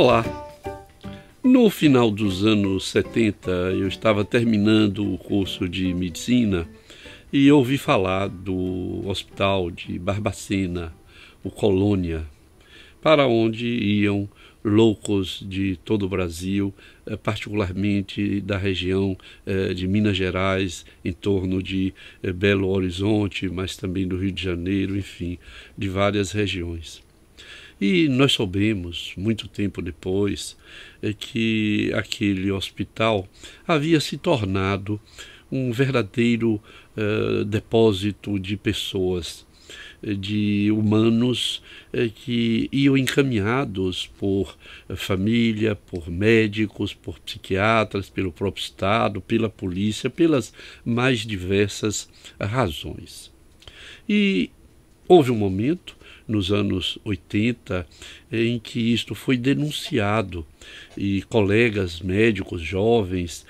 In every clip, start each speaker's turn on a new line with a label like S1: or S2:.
S1: Olá! No final dos anos 70, eu estava terminando o curso de medicina e ouvi falar do hospital de Barbacena, o Colônia, para onde iam loucos de todo o Brasil, particularmente da região de Minas Gerais, em torno de Belo Horizonte, mas também do Rio de Janeiro, enfim, de várias regiões. E nós soubemos, muito tempo depois, que aquele hospital havia se tornado um verdadeiro depósito de pessoas, de humanos que iam encaminhados por família, por médicos, por psiquiatras, pelo próprio Estado, pela polícia, pelas mais diversas razões. E houve um momento, nos anos 80, em que isto foi denunciado e colegas médicos jovens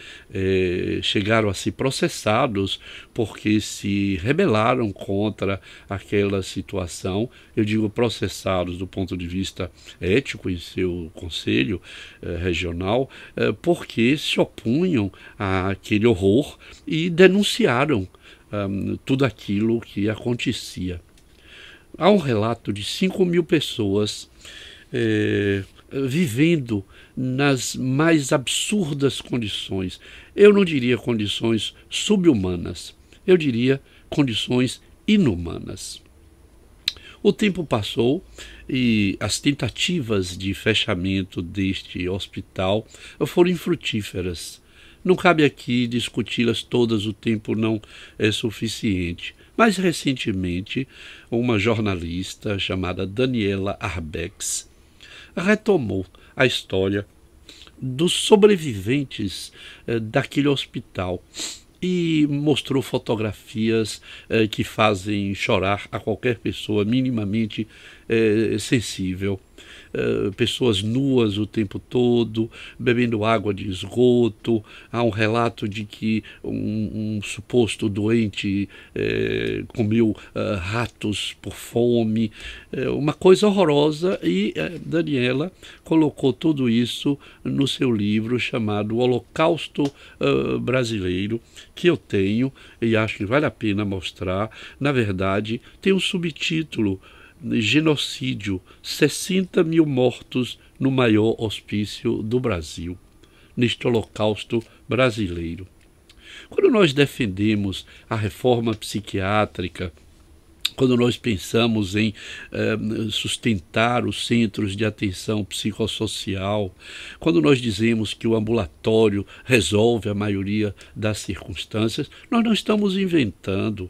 S1: chegaram a ser processados porque se rebelaram contra aquela situação. Eu digo processados do ponto de vista ético em seu conselho regional, porque se opunham àquele horror e denunciaram tudo aquilo que acontecia. Há um relato de 5.000 pessoas vivendo nas mais absurdas condições. Eu não diria condições subhumanas, eu diria condições inumanas. O tempo passou e as tentativas de fechamento deste hospital foram infrutíferas. Não cabe aqui discuti-las todas, o tempo não é suficiente. Mais recentemente, uma jornalista chamada Daniela Arbex retomou a história dos sobreviventes daquele hospital e mostrou fotografias que fazem chorar a qualquer pessoa minimamente sensível. Pessoas nuas o tempo todo, bebendo água de esgoto. Há um relato de que um suposto doente comeu ratos por fome, uma coisa horrorosa, e Daniela colocou tudo isso no seu livro chamado O Holocausto Brasileiro, que eu tenho e acho que vale a pena mostrar. Na verdade, tem um subtítulo: Genocídio, 60.000 mortos no maior hospício do Brasil, neste holocausto brasileiro. Quando nós defendemos a reforma psiquiátrica, quando nós pensamos em sustentar os centros de atenção psicossocial, quando nós dizemos que o ambulatório resolve a maioria das circunstâncias, nós não estamos inventando.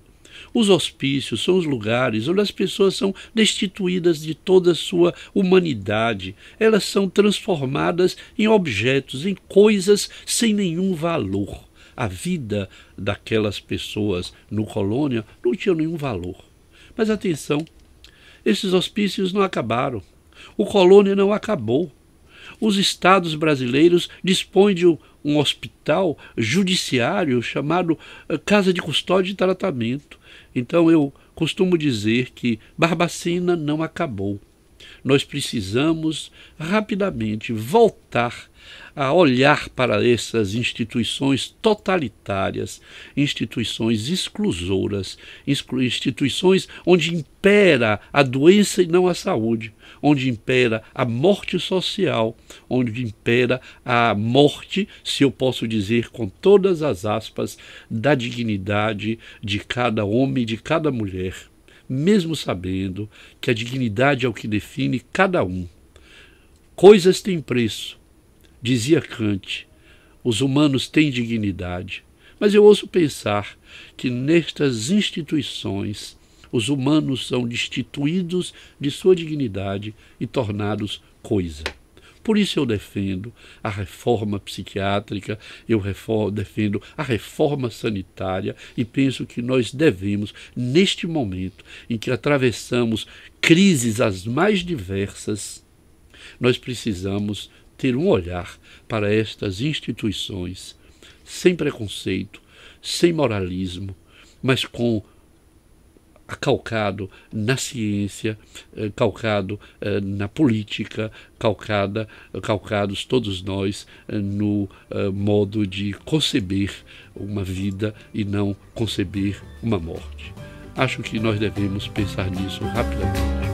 S1: Os hospícios são os lugares onde as pessoas são destituídas de toda a sua humanidade. Elas são transformadas em objetos, em coisas sem nenhum valor. A vida daquelas pessoas no Colônia não tinha nenhum valor. Mas atenção, esses hospícios não acabaram. O Colônia não acabou. Os estados brasileiros dispõem de um hospital judiciário chamado Casa de Custódia e Tratamento. Então eu costumo dizer que Barbacena não acabou. Nós precisamos rapidamente voltar a olhar para essas instituições totalitárias, instituições exclusoras, instituições onde impera a doença e não a saúde, onde impera a morte social, onde impera a morte, se eu posso dizer com todas as aspas, da dignidade de cada homem e de cada mulher, mesmo sabendo que a dignidade é o que define cada um. Coisas têm preço, dizia Kant, os humanos têm dignidade, mas eu ouso pensar que nestas instituições os humanos são destituídos de sua dignidade e tornados coisa. Por isso eu defendo a reforma psiquiátrica, defendo a reforma sanitária e penso que nós devemos, neste momento em que atravessamos crises as mais diversas, nós precisamos ter um olhar para estas instituições sem preconceito, sem moralismo, mas com calcado na ciência, calcado na política, calcados todos nós no modo de conceber uma vida e não conceber uma morte. Acho que nós devemos pensar nisso rapidamente.